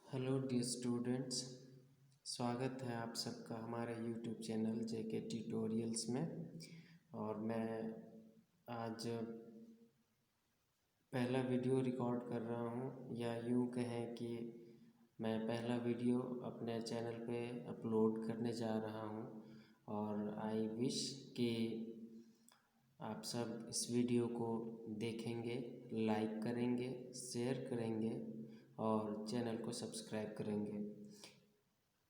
Hello dear students. स्वागत है आप सबका हमारे यूट्यूब चैनल जेके ट्यूटोरियल्स में। और मैं आज पहला वीडियो रिकॉर्ड कर रहा हूँ, या यूँ कहें कि मैं पहला वीडियो अपने चैनल पे अपलोड करने जा रहा हूँ। और आई विश कि आप सब इस वीडियो को देखेंगे, लाइक करेंगे, शेयर करेंगे और चैनल को सब्सक्राइब करेंगे।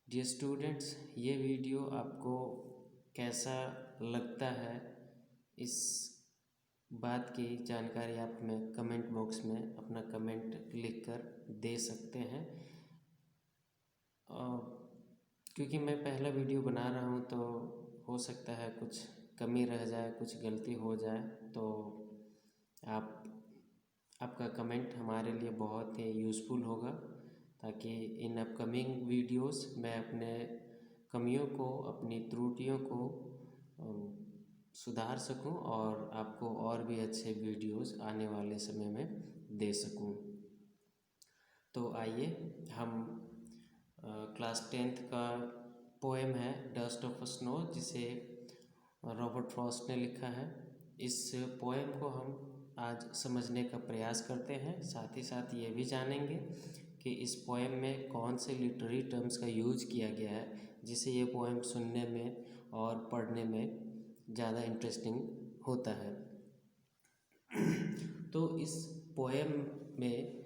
डियर स्टूडेंट्स, ये वीडियो आपको कैसा लगता है, इस बात की जानकारी आप हमें कमेंट बॉक्स में अपना कमेंट लिखकर दे सकते हैं। क्योंकि मैं पहला वीडियो बना रहा हूँ तो हो सकता है कुछ कमी रह जाए, कुछ गलती हो जाए, तो आपका कमेंट हमारे लिए बहुत ही यूज़फुल होगा, ताकि इन अपकमिंग वीडियोस मैं अपने कमियों को, अपनी त्रुटियों को सुधार सकूं और आपको और भी अच्छे वीडियोस आने वाले समय में दे सकूं। तो आइए हम क्लास 10th का पोएम है डस्ट ऑफ स्नो, जिसे रॉबर्ट फ्रॉस्ट ने लिखा है। इस पोएम को हम आज समझने का प्रयास करते हैं। साथ ही साथ ये भी जानेंगे कि इस पोएम में कौन से लिटरेरी टर्म्स का यूज किया गया है, जिसे ये पोएम सुनने में और पढ़ने में ज़्यादा इंटरेस्टिंग होता है। तो इस पोएम में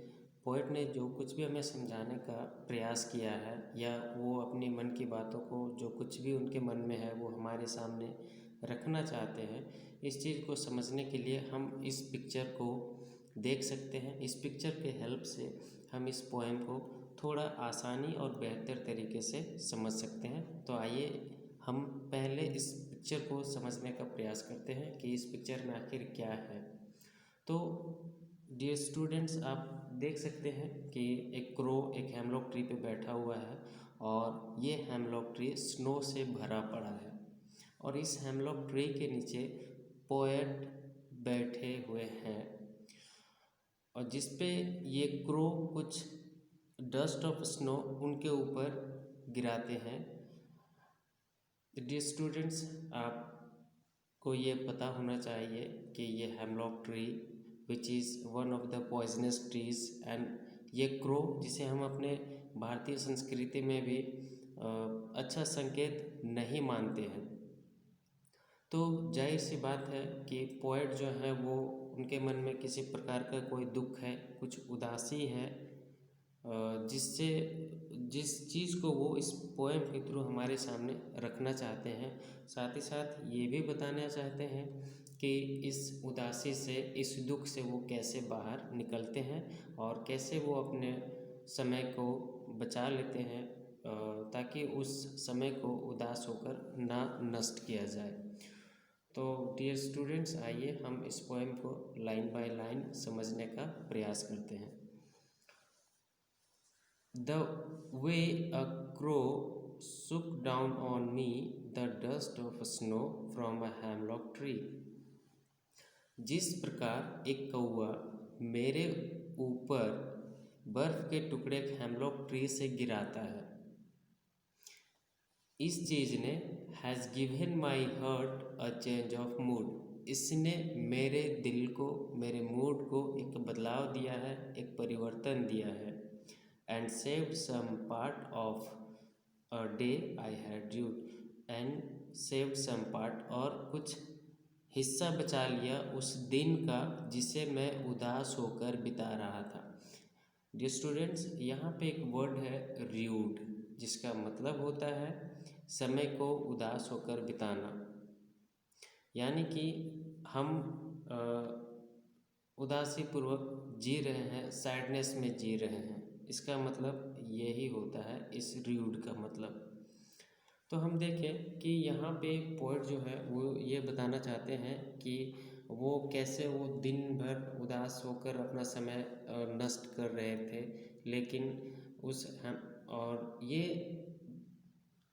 पोएट ने जो कुछ भी हमें समझाने का प्रयास किया है, या वो अपनी मन की बातों को, जो कुछ भी उनके मन में है, वो हमारे सामने रखना चाहते हैं, इस चीज़ को समझने के लिए हम इस पिक्चर को देख सकते हैं। इस पिक्चर के हेल्प से हम इस पोएम को थोड़ा आसानी और बेहतर तरीके से समझ सकते हैं। तो आइए हम पहले इस पिक्चर को समझने का प्रयास करते हैं कि इस पिक्चर में आखिर क्या है। तो डियर स्टूडेंट्स, आप देख सकते हैं कि एक क्रो एक हेमलॉक ट्री पे बैठा हुआ है, और ये हेमलॉक ट्री स्नो से भरा पड़ा है। और इस हेमलॉक ट्री के नीचे पोएट बैठे हुए हैं, और जिस पे ये क्रो कुछ डस्ट ऑफ स्नो उनके ऊपर गिराते हैं। डियर स्टूडेंट्स, आपको ये पता होना चाहिए कि ये hemlock tree which is one of the poisonous trees, and ये क्रो, जिसे हम अपने भारतीय संस्कृति में भी अच्छा संकेत नहीं मानते हैं। तो जाहिर सी बात है कि पोएट जो है वो, उनके मन में किसी प्रकार का कोई दुख है, कुछ उदासी है, जिससे जिस चीज़ को वो इस पोएम के थ्रू हमारे सामने रखना चाहते हैं। साथ ही साथ ये भी बताना चाहते हैं कि इस उदासी से, इस दुख से वो कैसे बाहर निकलते हैं और कैसे वो अपने समय को बचा लेते हैं, ताकि उस समय को उदास होकर ना नष्ट किया जाए। तो डियर स्टूडेंट्स, आइए हम इस पोएम को लाइन बाय लाइन समझने का प्रयास करते हैं। The way a crow shook down on me the dust of snow from a hemlock tree। जिस प्रकार एक कौआ मेरे ऊपर बर्फ के टुकड़े हेमलॉक ट्री से गिराता है, इस चीज़ ने has given my heart a change of mood. इसने मेरे दिल को, मेरे मूड को एक बदलाव दिया है, एक परिवर्तन दिया है। And saved some part of a day I had rued, and saved some part, और कुछ हिस्सा बचा लिया उस दिन का जिसे मैं उदास होकर बिता रहा था। डियर स्टूडेंट्स, यहाँ पे एक वर्ड है र्यूड, जिसका मतलब होता है समय को उदास होकर बिताना। यानी कि हम उदासी पूर्वक जी रहे हैं, सैडनेस में जी रहे हैं, इसका मतलब यही होता है इस र्यूड का मतलब। तो हम देखें कि यहाँ पे पोएट जो है वो ये बताना चाहते हैं कि वो कैसे वो दिन भर उदास होकर अपना समय नष्ट कर रहे थे, लेकिन और ये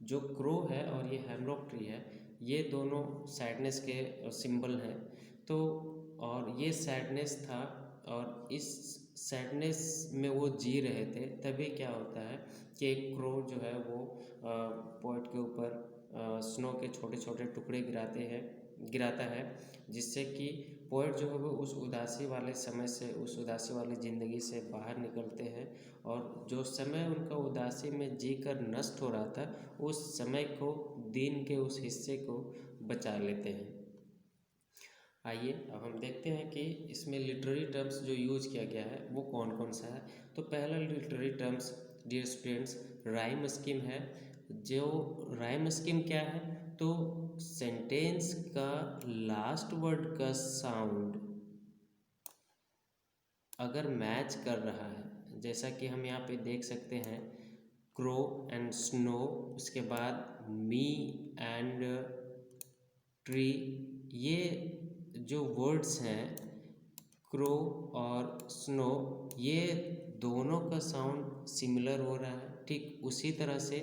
जो क्रो है और ये हेमलॉक ट्री है, ये दोनों सैडनेस के सिंबल हैं। तो और ये सैडनेस था, और इस सैडनेस में वो जी रहे थे, तभी क्या होता है कि एक क्रो जो है वो पोएट के ऊपर स्नो के छोटे छोटे टुकड़े गिराता है, जिससे कि पोएट जो है वो उस उदासी वाले समय से, उस उदासी वाली ज़िंदगी से बाहर निकलते हैं और जो समय उनका उदासी में जी कर नष्ट हो रहा था, उस समय को, दिन के उस हिस्से को बचा लेते हैं। आइए अब हम देखते हैं कि इसमें लिटरेरी टर्म्स जो यूज किया गया है वो कौन कौन सा है। तो पहला literary terms dear students rhyme scheme है। जो राइम स्कीम क्या है, तो सेंटेंस का लास्ट वर्ड का साउंड अगर मैच कर रहा है, जैसा कि हम यहाँ पे देख सकते हैं क्रो एंड स्नो, उसके बाद मी एंड ट्री, ये जो वर्ड्स हैं क्रो और स्नो, ये दोनों का साउंड सिमिलर हो रहा है। ठीक उसी तरह से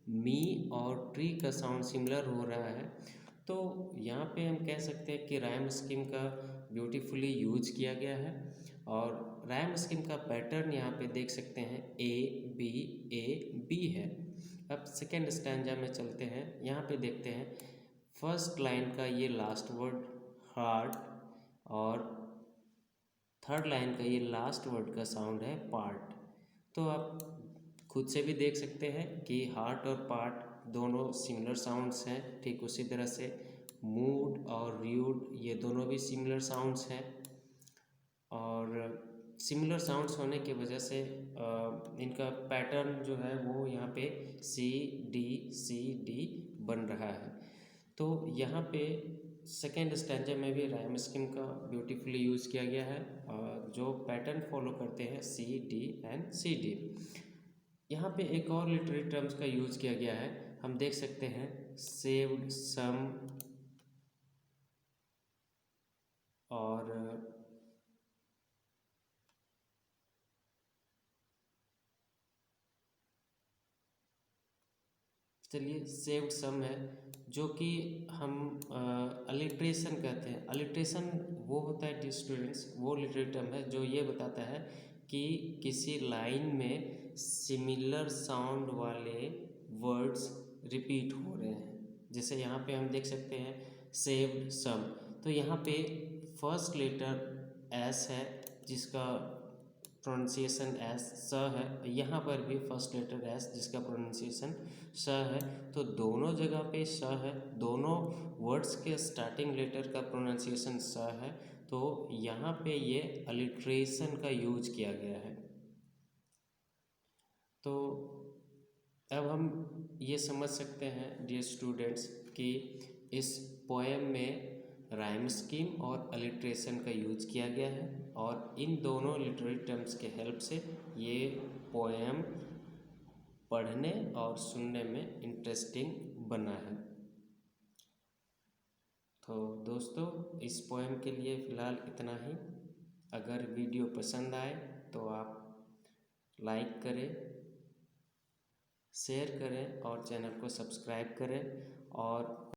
मी और ट्री का साउंड सिमिलर हो रहा है। तो यहाँ पे हम कह सकते हैं कि राइम स्कीम का ब्यूटीफुली यूज किया गया है। और राइम स्कीम का पैटर्न यहाँ पे देख सकते हैं ए बी है। अब सेकेंड स्टैंजा में चलते हैं, यहाँ पे देखते हैं फर्स्ट लाइन का ये लास्ट वर्ड हार्ट और थर्ड लाइन का ये लास्ट वर्ड का साउंड है पार्ट। तो आप खुद से भी देख सकते हैं कि हार्ट और पार्ट दोनों सिमिलर साउंड्स हैं। ठीक उसी तरह से मूड और र्यूड, ये दोनों भी सिमिलर साउंड्स हैं और सिमिलर साउंड्स होने की वजह से इनका पैटर्न जो है वो यहाँ पे सी डी बन रहा है। तो यहाँ पे सेकेंड स्टैंजा में भी राइम स्कीम का ब्यूटीफुली यूज़ किया गया है, जो पैटर्न फॉलो करते हैं C D and C D. यहाँ पे एक और लिटरेरी टर्म्स का यूज़ किया गया है, हम देख सकते हैं सेव्ड सम और चलिए सेव्ड सम है, जो कि हम अलिट्रेशन कहते हैं। अलिट्रेशन वो होता है डियर स्टूडेंट्स, वो लिटरेरी टर्म है जो ये बताता है कि किसी लाइन में सिमिलर साउंड वाले वर्ड्स रिपीट हो रहे हैं। जैसे यहाँ पे हम देख सकते हैं सेव्ड सम, तो यहाँ पे फर्स्ट लेटर एस है जिसका प्रोनाउंसिएशन एस स है, यहाँ पर भी फर्स्ट लेटर एस जिसका प्रोनाउंसिएशन स है। तो दोनों जगह पे स है, दोनों वर्ड्स के स्टार्टिंग लेटर का प्रोनाउंसिएशन स है। तो यहाँ पे ये अलिट्रेशन का यूज किया गया है। तो अब हम ये समझ सकते हैं डियर स्टूडेंट्स कि इस पोएम में राइम स्कीम और अलिट्रेशन का यूज किया गया है और इन दोनों लिटरेरी टर्म्स के हेल्प से ये पोएम पढ़ने और सुनने में इंटरेस्टिंग बना है। तो दोस्तों इस पोएम के लिए फ़िलहाल इतना ही। अगर वीडियो पसंद आए तो आप लाइक करें, शेयर करें और चैनल को सब्सक्राइब करें और